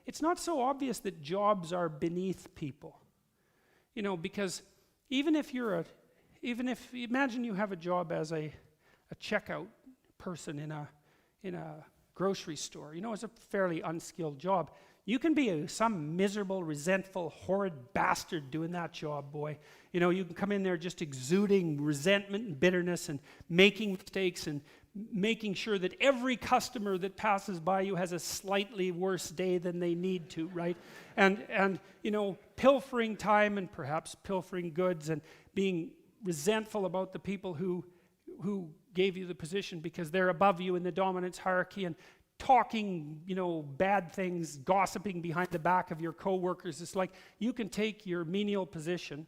it's not so obvious that jobs are beneath people. Because imagine you have a job as a checkout person in a grocery store. It's a fairly unskilled job. You can be some miserable, resentful, horrid bastard doing that job, boy. You can come in there just exuding resentment and bitterness and making mistakes and making sure that every customer that passes by you has a slightly worse day than they need to, right? And pilfering time and perhaps pilfering goods and being resentful about the people who gave you the position because they're above you in the dominance hierarchy, and talking, bad things, gossiping behind the back of your coworkers. It's like you can take your menial position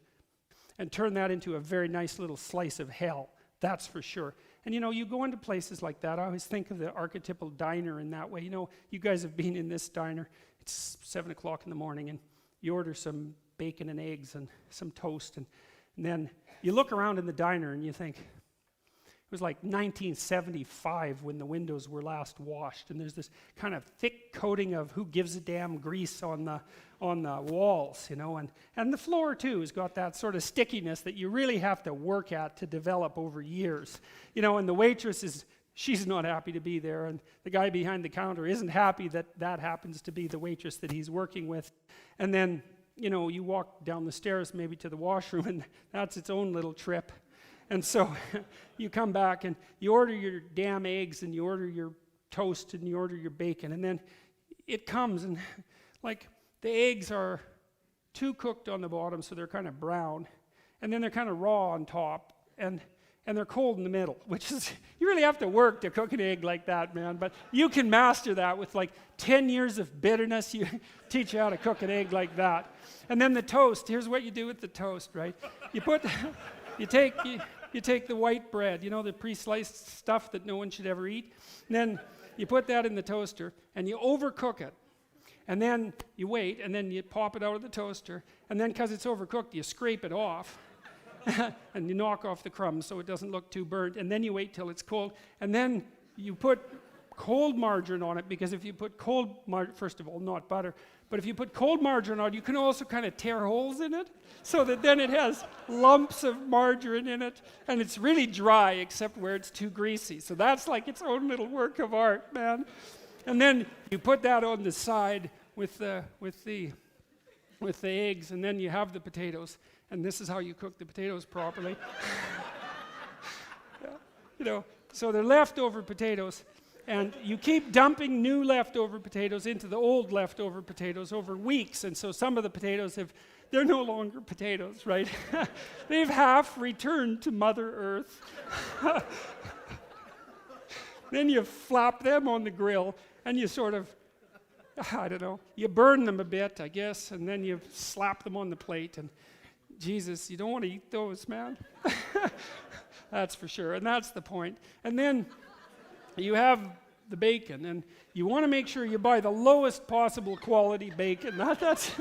and turn that into a very nice little slice of hell, that's for sure. And you go into places like that. I always think of the archetypal diner in that way. You guys have been in this diner. It's 7 o'clock in the morning, and you order some bacon and eggs and some toast, and then you look around in the diner and you think, it was like 1975 when the windows were last washed, and there's this kind of thick coating of who gives a damn grease on the walls, and the floor too has got that sort of stickiness that you really have to work at to develop over years, and the waitress she's not happy to be there, and the guy behind the counter isn't happy that happens to be the waitress that he's working with, and then you walk down the stairs maybe to the washroom, and that's its own little trip. And so you come back and you order your damn eggs and you order your toast and you order your bacon, and then it comes and like the eggs are too cooked on the bottom, so they're kind of brown, and then they're kind of raw on top, and they're cold in the middle, which is, you really have to work to cook an egg like that, man, but you can master that with like 10 years of bitterness. You teach you how to cook an egg like that. And then the toast, here's what you do with the toast, right? You take the white bread, the pre-sliced stuff that no one should ever eat, and then you put that in the toaster, and you overcook it, and then you wait, and then you pop it out of the toaster, and then because it's overcooked, you scrape it off, and you knock off the crumbs so it doesn't look too burnt, and then you wait till it's cold, and then you put cold margarine on it, because if you put cold margarine, first of all, not butter, but if you put cold margarine on it, you can also kind of tear holes in it, so that then it has lumps of margarine in it, and it's really dry except where it's too greasy. So that's like its own little work of art, man. And then you put that on the side with the eggs, and then you have the potatoes, and this is how you cook the potatoes properly. So they're leftover potatoes. And you keep dumping new leftover potatoes into the old leftover potatoes over weeks. And so some of the potatoes they're no longer potatoes, right? They've half returned to Mother Earth. Then you flap them on the grill and you sort of, you burn them a bit, I guess, and then you slap them on the plate. And Jesus, you don't want to eat those, man. That's for sure. And that's the point. And then you have the bacon, and you want to make sure you buy the lowest possible quality bacon. That's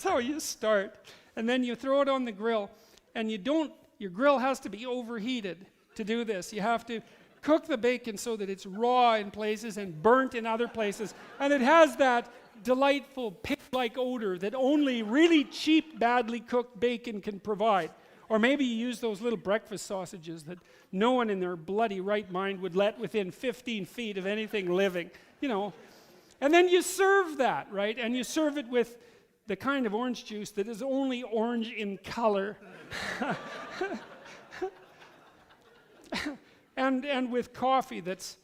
how you start. And then you throw it on the grill, and your grill has to be overheated to do this. You have to cook the bacon so that it's raw in places and burnt in other places, and it has that delightful pig-like odor that only really cheap, badly cooked bacon can provide. Or maybe you use those little breakfast sausages that no one in their bloody right mind would let within 15 feet of anything living, And then you serve that, right? And you serve it with the kind of orange juice that is only orange in color. and with coffee that's,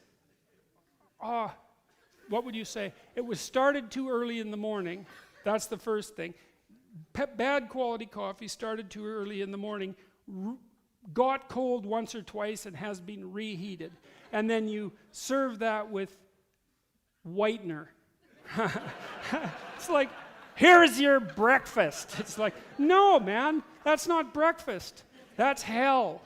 what would you say? It was started too early in the morning. That's the first thing. Bad quality coffee started too early in the morning, got cold once or twice and has been reheated. And then you serve that with whitener. It's like, here's your breakfast. It's like, no, man, that's not breakfast. That's hell.